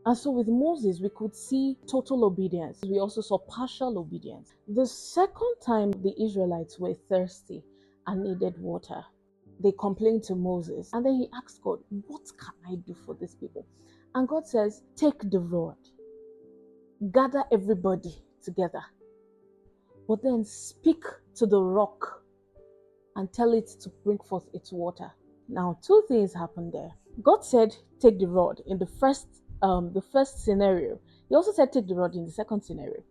And so with Moses, we could see total obedience. We also saw partial obedience. The second time the Israelites were thirsty and needed water, they complained to Moses. And then he asked God, what can I do for these people? And God says, take the rod, gather everybody together, but then speak to the rock and tell it to bring forth its water. Now, two things happened there. God said, take the rod in the first scenario. He also said, take the rod in the second scenario.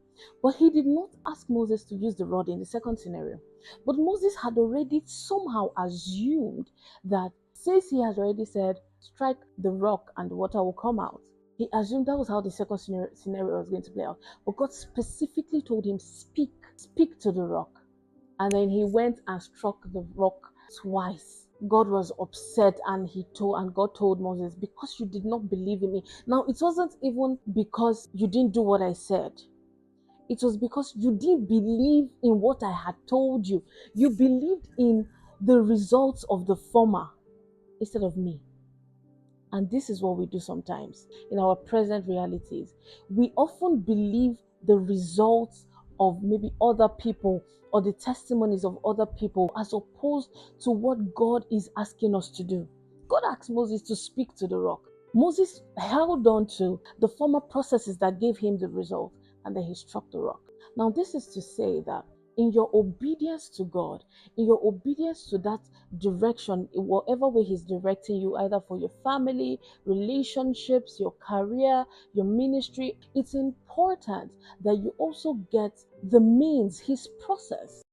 But he did not ask Moses to use the rod in the second scenario. But Moses had already somehow assumed that since he has already said, strike the rock and the water will come out, he assumed that was how the second scenario was going to play out. But God specifically told him, speak to the rock. And then he went and struck the rock twice. God was upset and God told Moses, because you did not believe in me. Now, it wasn't even because you didn't do what I said. It was because you didn't believe in what I had told you. You believed in the results of the former instead of me. And this is what we do sometimes in our present realities. We often believe the results of maybe other people or the testimonies of other people as opposed to what God is asking us to do. God asked Moses to speak to the rock. Moses held on to the former processes that gave him the result, and then he struck the rock. Now, this is to say that in your obedience to God, in your obedience to that direction, in whatever way He's directing you, either for your family, relationships, your career, your ministry, it's important that you also get the means, His process.